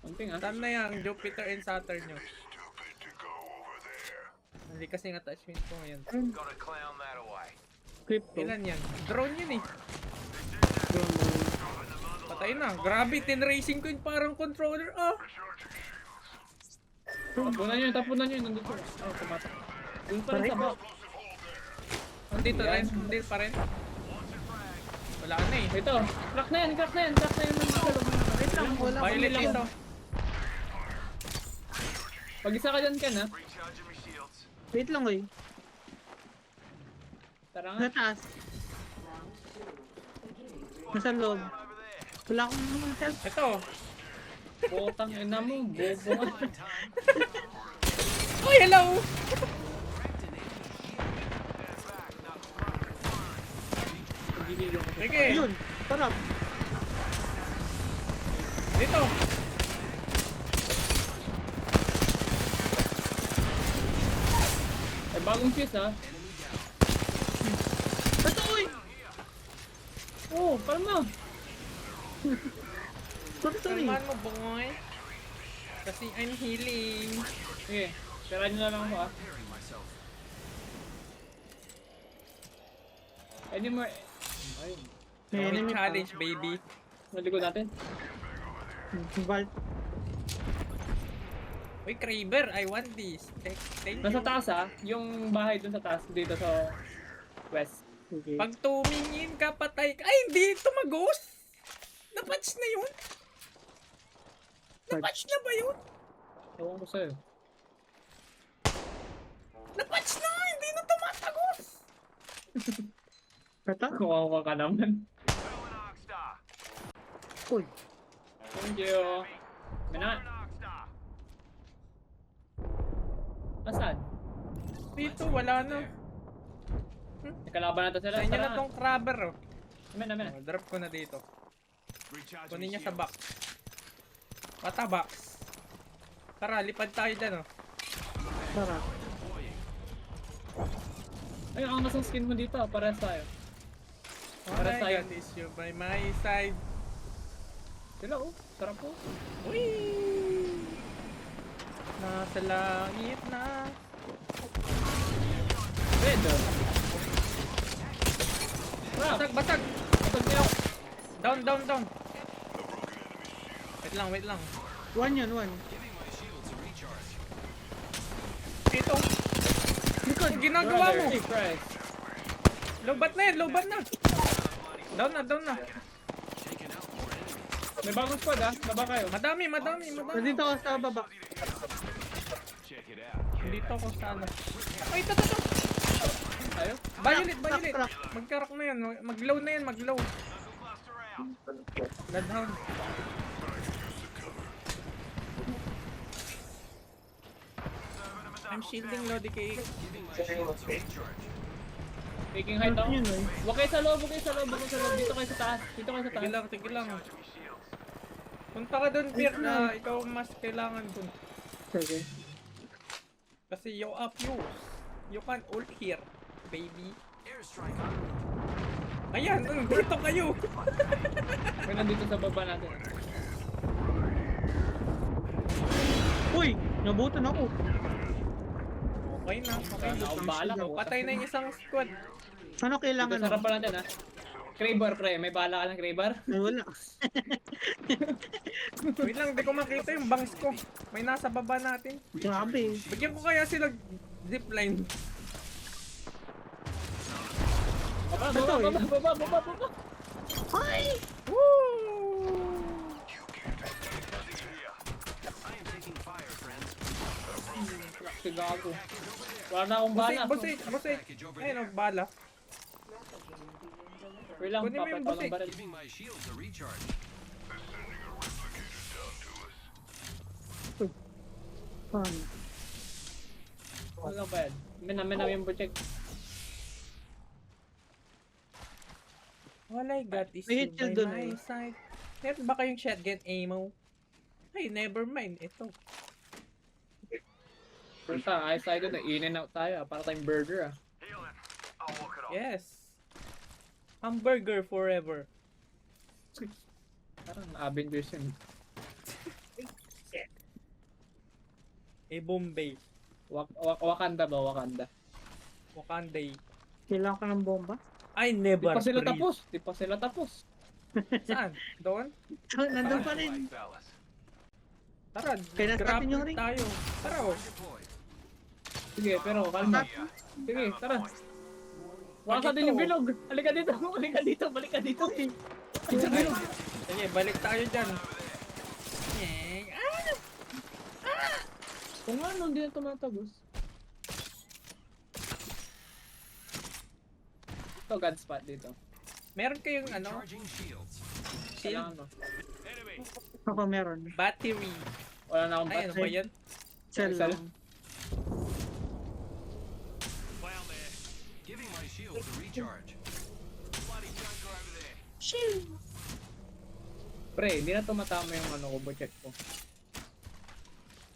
Konting ah. Saan na yan? Jupiter and Saturn nyo. Hindi kasi attachment ko ngayon. Gotta clown that away. Crypto. Ilan yan? Drone yun eh. Drone mo. Patay na. Grabe, tin-racing ko yung parang controller. Ah! Tapunan nyo yun. Nandito. Oh, tumatak. Doon pa rin sa box. Nandito rin. Hindi pa rin. Wala na eh. Ito. Crack na yan. Wait lang, wala akong Violet nilang. dito. Pag isa ka dyan, Ken ha. Recharging my shields. Wait lang eh. Tara nga. Sa taas. Nasa loob. Over there. Wala akong naman help. Ito. Botang ina mo. Bobo nga. Uy, hello! Sige. Ayun, sarap. Dito. Ay, bagong fuse ha. Ito uy! Oh, palma. Sorry. Kalmaan mo, boy. Kasi I'm healing. Sige. Tirahan nyo na lang ako ha. Any more... Ayun. May Only enemy pa. challenge, baby. Nalikod natin. Vault. Uy, Kraber, I want this. Thank you. Nasa taas ha. Yung bahay dun sa taas. Dito sa west. Okay. Pag tumingin ka, patay ka. Ay, hindi! Tumagos! Napatch na yun? Napatch na ba yun? Ewan ko sa'yo. Napatch na! Hindi na tumatagos! Kata? Kawawa ka naman. Going Arcstar. Uy. Thank you. Mina. Going Arcstar. Asan? Dito, wala na. Nakalaban natin sila. Sa inyo Tara na nga. tong Kraber, oh. Amen. Oh, drop ko na dito. Recharging Kunin my niya sa shields. box. Bata box. Tara, lipad tayo dyan, oh. Sarap. Ay, ang angas ng skin mo dito. Parehas tayo. Para Para sa'yo. sa'yo. Is you by my side. Sila oh. Sarap po. Uy! Nasa langit na. Red oh. Crap. Basag, basag! Basag niya. Down. Wait lang. One yun, one. Dito. Likod. Ang ginagawa mo? Hey, Christ. Lobat na yan, lobat na. Down na. May bagong squad ah. Baba kayo. Madami. Nandito ako sa baba. Check it out. Dito ako sa ano. Ay, ito. Tayo. Violet. Crack. Magkarak na yan. Mag-low na yan, mag-low. Cluster out. Bloodhound. I'm shielding low DK. Taking height ako. Yun eh. Huwag kayo sa loob. Dito kayo sa taas. Tigil lang. Punta ka dun, Pier, na ikaw ang mas kailangan dun. Sige. Kasi you up yours. You can ult here, baby. Airstrike. Ayan, dito kayo. May nandito sa baba natin. Uy! Nabutan ako. Okay na. Nakabala ko. Patay na yung isang squad. Ano Dito kailangan sa harapan natin ha. Kraber pre. May bala ka ng Kraber? Ay, wala. Wait lang, di ko makita yung bangs ko. May nasa baba natin. Grabe. Bigyan ko kaya sila zipline. Baba. Ay! Woo! I am taking fire, friends. Sigago. Wala na akong bala. Busik. Ayun, bala. Wait lang, Kunin mo yung papat ko busik. lang baril. Giving my shields a recharge. Paano? Wala lang pa yan. Minamin yung butik. All I got is May you heal by dun my eh. side. Meron ba kayong shotgun ammo? Ay, never mind. Ito. Punta, ayos tayo doon. In and out tayo. Para tayong burger ah. Healing. I'll walk it off. Yes. Hamburger forever. Parang Avengers yun. Bombay. Wakanda ba? Wakanda. Wakanday. Kailangan ka ng bomba? I Di never pa sila breathe. tapos. Di pa sila tapos. Saan? Doon? So, nandun pa rin. fellas. Tara, Kaya natin grab yung ring. tayo. Tara, oh. Deployed. Sige, pero kalma. Sige, tara. Waka din yung bilog. Halika dito. Halika dito. Balik ka dito. Ay, sige, balik tayo dyan. Kung ano, hindi na tumatagos. Ito, God spot dito. Meron kayong ano, Charging shields. shield, Kailangan mo. Ako meron. battery. Wala na akong Ay, ano patch. ba yan? Cell Cell? lang. Giving my shields a recharge. Bloody junker over there. Shield! Pre, hindi na tumatama yung ano, combo check ko.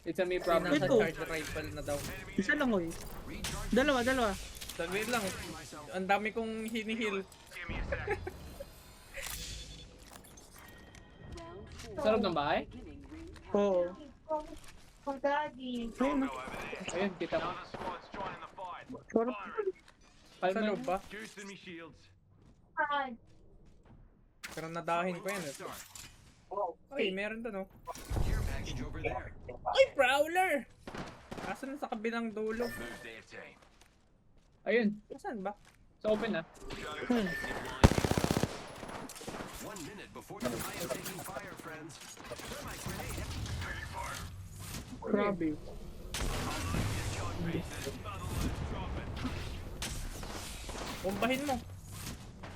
It's a me problem. Nasa Ito. charge rifle na daw. Isa lang, oy. Recharge. Dalawa. Saglit lang. Ang dami kong hinihil. Sarap ng bahay? Oo. Ayun, no? Ayun, kita mo. Sarap. Sa Kalma. loob ba? Juicing me shields. Pero nadahin ko yan eh. Start. Ay, meron doon oh. Care package over there. Ay, Prowler! Asan sa kabilang dulo? Move there, team. Ayun, Asan ba? sa open na. Hmm. 1 minute before I am taking fire, friends. Throw my grenade. Grabe. Bombahin mo.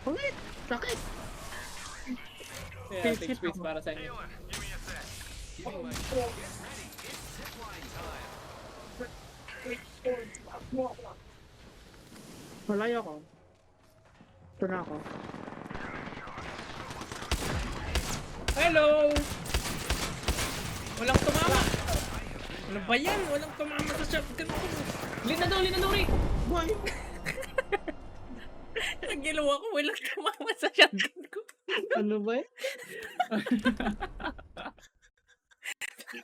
Ulit! Sakit! Kaya, take space para sa inyo. Giving my get ready. It's zipline time. Malayo ako. Ito na ako. Hello! Walang tumama! Ano ba yan? Walang tumama sa shotgun ko. Lina daw, Rick! Boy! Ang ginawa ko, walang tumama sa shotgun ko. Ano ba eh?